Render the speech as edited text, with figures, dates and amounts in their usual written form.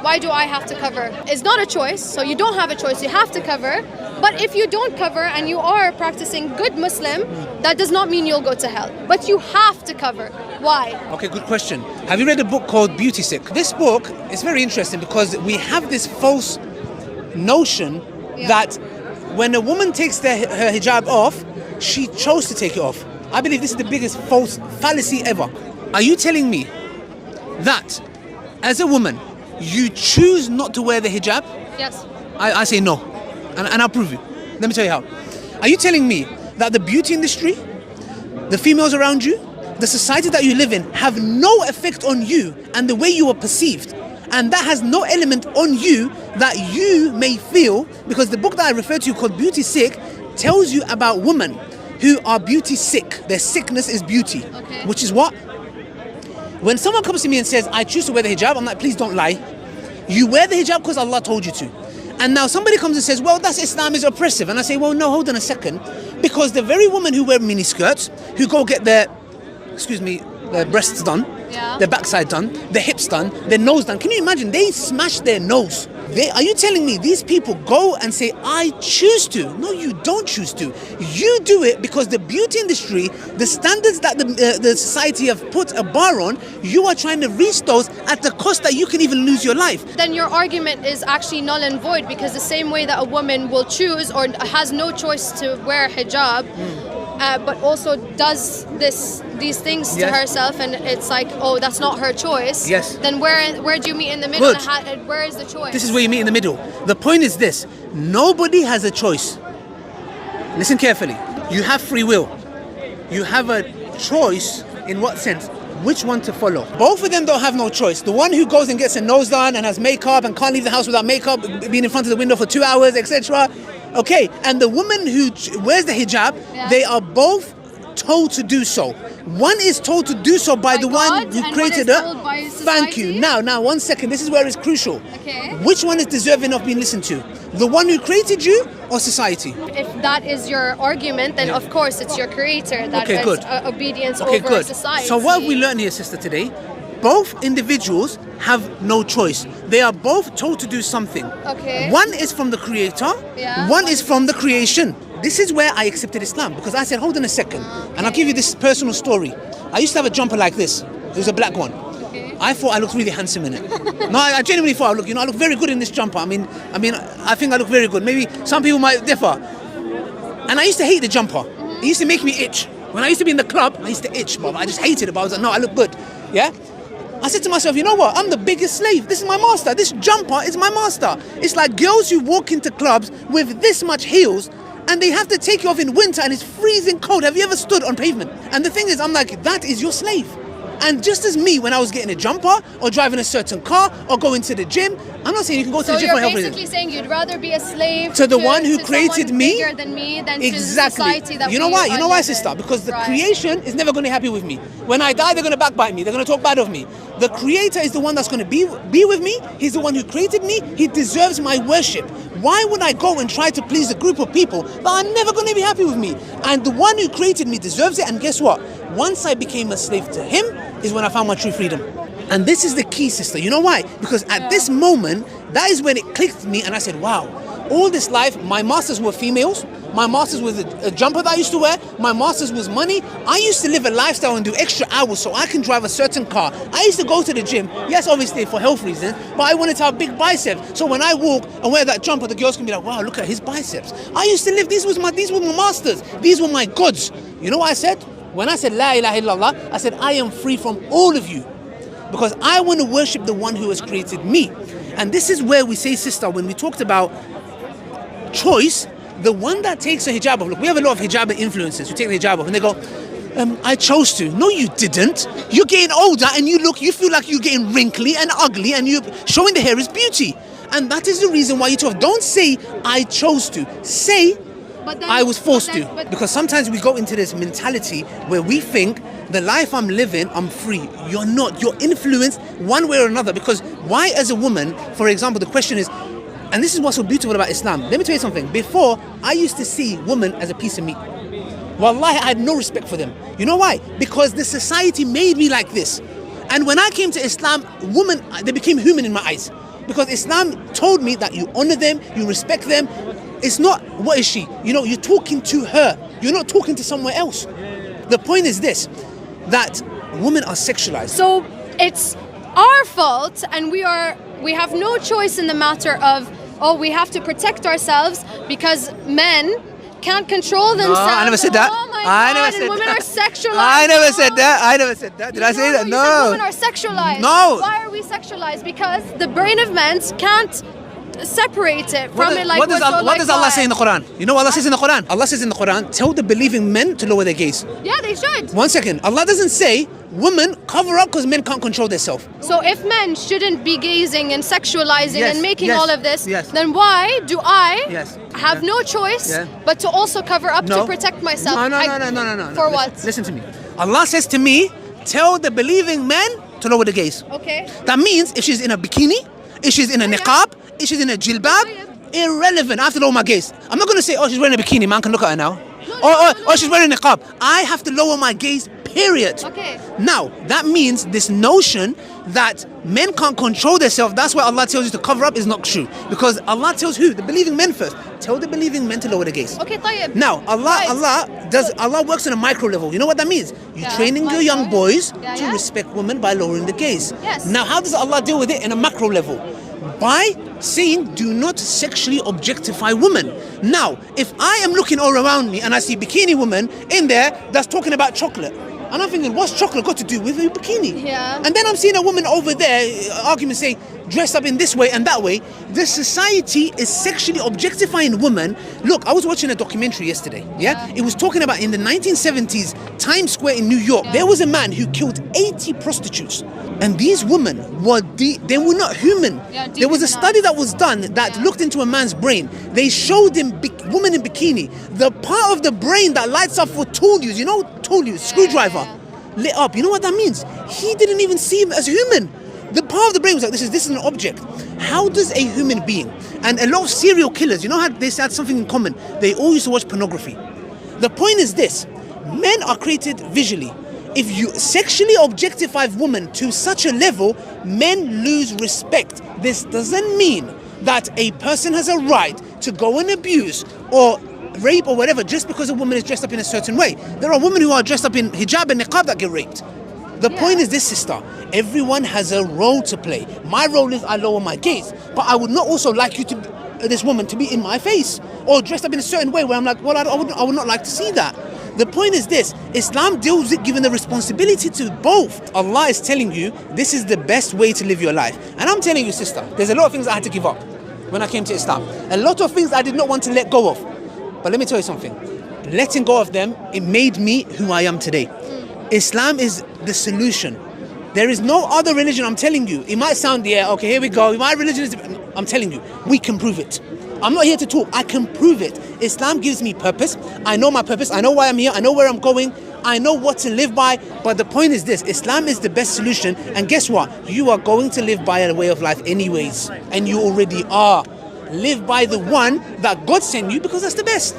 Why do I have to cover? It's not a choice, so you don't have a choice, you have to cover. But if you don't cover and you are practicing good Muslim, that does not mean you'll go to hell. But you have to cover. Why? Okay, good question. Have you read a book called Beauty Sick? This book is very interesting because we have this false notion that when a woman takes her hijab off, she chose to take it off. I believe this is the biggest false fallacy ever. Are you telling me that as a woman, you choose not to wear the hijab? Yes. I say no. And I'll prove you. Let me tell you how. Are you telling me that the beauty industry, the females around you, the society that you live in have no effect on you and the way you are perceived? And that has no element on you that you may feel, because the book that I referred to called Beauty Sick tells you about women who are beauty sick. Their sickness is beauty. Okay. Which is what? When someone comes to me and says, I choose to wear the hijab, I'm like, please don't lie. You wear the hijab because Allah told you to. And now somebody comes and says, well, that's Islam is oppressive. And I say, well, no, hold on a second. Because the very women who wear mini skirts, who go get their breasts done, their backside done, their hips done, their nose done. Can you imagine? They smash their nose. Are you telling me these people go and say, I choose to? No, you don't choose to. You do it because the beauty industry, the standards that the society have put a bar on, you are trying to reach those at the cost that you can even lose your life. Then your argument is actually null and void, because the same way that a woman will choose or has no choice to wear hijab, but also does these things to herself, and it's like, oh, that's not her choice. Yes. Then where do you meet in the middle? Good. Where is the choice? This is where you meet in the middle. The point is this: nobody has a choice. Listen carefully. You have free will. You have a choice in what sense? Which one to follow? Both of them don't have no choice. The one who goes and gets a nose done and has makeup and can't leave the house without makeup, being in front of the window for 2 hours, etc. Okay, and the woman who wears the hijab, they are both told to do so. One is told to do so by the one who created her. Thank you. Now, 1 second. This is where it's crucial. Okay. Which one is deserving of being listened to? The one who created you or society? If that is your argument, then of course it's your creator that has obedience over society. So what have we learned here, sister, today? Both individuals have no choice. They are both told to do something. Okay. One is from the creator, one is from the creation. This is where I accepted Islam, because I said, hold on a second. And I'll give you this personal story. I used to have a jumper like this. It was a black one. I thought I looked really handsome in it. No, I genuinely thought I look very good in this jumper. I mean, I think I look very good. Maybe some people might differ. And I used to hate the jumper. It used to make me itch. When I used to be in the club, I used to itch, but I just hated it. But I was like, no, I look good. Yeah? I said to myself, you know what? I'm the biggest slave. This is my master. This jumper is my master. It's like girls who walk into clubs with this much heels, and they have to take you off in winter and it's freezing cold. Have you ever stood on pavement? And the thing is, I'm like, that is your slave. And just as me, when I was getting a jumper or driving a certain car or going to the gym, I'm not saying you can go to the gym for health reasons. So you're basically saying you'd rather be a slave to the one who created me, bigger than me, than exactly. To the society that you know why? You know why, sister? Because the creation is never going to be happy with me. When I die, they're going to backbite me. They're going to talk bad of me. The creator is the one that's going to be with me. He's the one who created me. He deserves my worship. Why would I go and try to please a group of people that are never going to be happy with me? And the one who created me deserves it. And guess what? Once I became a slave to him is when I found my true freedom. And this is the key, sister. You know why? Because at this moment, that is when it clicked to me and I said, wow, all this life, my masters were females. My masters was a jumper that I used to wear. My masters was money. I used to live a lifestyle and do extra hours so I can drive a certain car. I used to go to the gym, yes, obviously for health reasons, but I wanted to have big biceps. So when I walk and wear that jumper, the girls can be like, wow, look at his biceps. I used to live, these were my masters. These were my gods. You know what I said? When I said, La ilaha illallah, I said, I am free from all of you. Because I want to worship the one who has created me. And this is where we say, sister, when we talked about choice, the one that takes a hijab off, look, we have a lot of hijab influencers who take the hijab off and they go, I chose to. No, you didn't. You're getting older and you feel like you're getting wrinkly and ugly and you're showing the hair is beauty. And that is the reason why you talk. Don't say, I chose to. Say, I was forced to. Because sometimes we go into this mentality where we think the life I'm living, I'm free. You're not. You're influenced one way or another. Because why, as a woman, for example, the question is, and this is what's so beautiful about Islam. Let me tell you something. Before, I used to see women as a piece of meat. Wallahi, I had no respect for them. You know why? Because the society made me like this. And when I came to Islam, women, they became human in my eyes. Because Islam told me that you honor them, you respect them. It's not, what is she? You know, you're talking to her. You're not talking to somewhere else. The point is this, that women are sexualized. So it's our fault, and we have no choice in the matter of, oh, we have to protect ourselves because men can't control themselves. No, I never said that. Oh my I God, never said and women that. are sexualized. I never said that. I never said that. Did I say that? You No. said women are sexualized. No. Why are we sexualized? Because the brain of men can't separate it from it. Like what does Allah say in the Quran? You know what Allah says in the Quran? Allah says in the Quran, tell the believing men to lower their gaze. Yeah, they should. 1 second. Allah doesn't say women cover up because men can't control themselves. So if men shouldn't be gazing and sexualizing Yes, and making yes, all of this, yes. then why do I Yes, have yeah. no choice Yeah. but to also cover up No. to protect myself? No. For what? Listen to me. Allah says to me, tell the believing men to lower the gaze. Okay. That means if she's in a bikini, if she's in a niqab, if she's in a jilbab, irrelevant. I have to lower my gaze. I'm not going to say, oh, she's wearing a bikini, man can look at her now. Or she's wearing a niqab. I have to lower my gaze, period. Okay. Now, that means this notion that men can't control themselves, that's why Allah tells you to cover up, is not true. Because Allah tells who? The believing men first. Tell the believing men to lower the gaze. Okay, طيب. Now, Right. Allah works on a micro level. You know what that means? You're Yeah, training your young micro. boys Yeah, to yeah. respect women by lowering the gaze. Yes. Now, how does Allah deal with it in a macro level? By saying, do not sexually objectify women. Now, if I am looking all around me and I see bikini women in there that's talking about chocolate, and I'm thinking, what's chocolate got to do with a bikini? Yeah. And then I'm seeing a woman over there, argument saying, dressed up in this way and that way. The society is sexually objectifying women. Look, I was watching a documentary yesterday, yeah? It was talking about in the 1970s, Times Square in New York, there was a man who killed 80 prostitutes. And these women they were not human. Yeah, There was a study that was done that Yeah. looked into a man's brain. They showed him women in bikini. The part of the brain that lights up for tool use, you know, tool use, screwdriver, lit up. You know what that means? He didn't even see him as human. The part of the brain was like, this is an object. How does a human being, and a lot of serial killers, you know how they had something in common? They all used to watch pornography. The point is this, men are created visually. If you sexually objectify women to such a level, men lose respect. This doesn't mean that a person has a right to go and abuse or rape or whatever just because a woman is dressed up in a certain way. There are women who are dressed up in hijab and niqab that get raped. The point is this, sister, everyone has a role to play. My role is I lower my gaze, but I would not also like you to, this woman, to be in my face or dressed up in a certain way where I'm like, well, I would not like to see that. The point is this, Islam deals with giving the responsibility to both. Allah is telling you, this is the best way to live your life. And I'm telling you, sister, there's a lot of things I had to give up when I came to Islam. A lot of things I did not want to let go of. But let me tell you something. Letting go of them, it made me who I am today. Islam is the solution. There is no other religion, I'm telling you. It might sound, yeah, okay, here we go. My religion is, I'm telling you, we can prove it. I'm not here to talk, I can prove it. Islam gives me purpose. I know my purpose, I know why I'm here, I know where I'm going, I know what to live by. But the point is this, Islam is the best solution. And guess what? You are going to live by a way of life anyways. And you already are. Live by the one that God sent you because that's the best.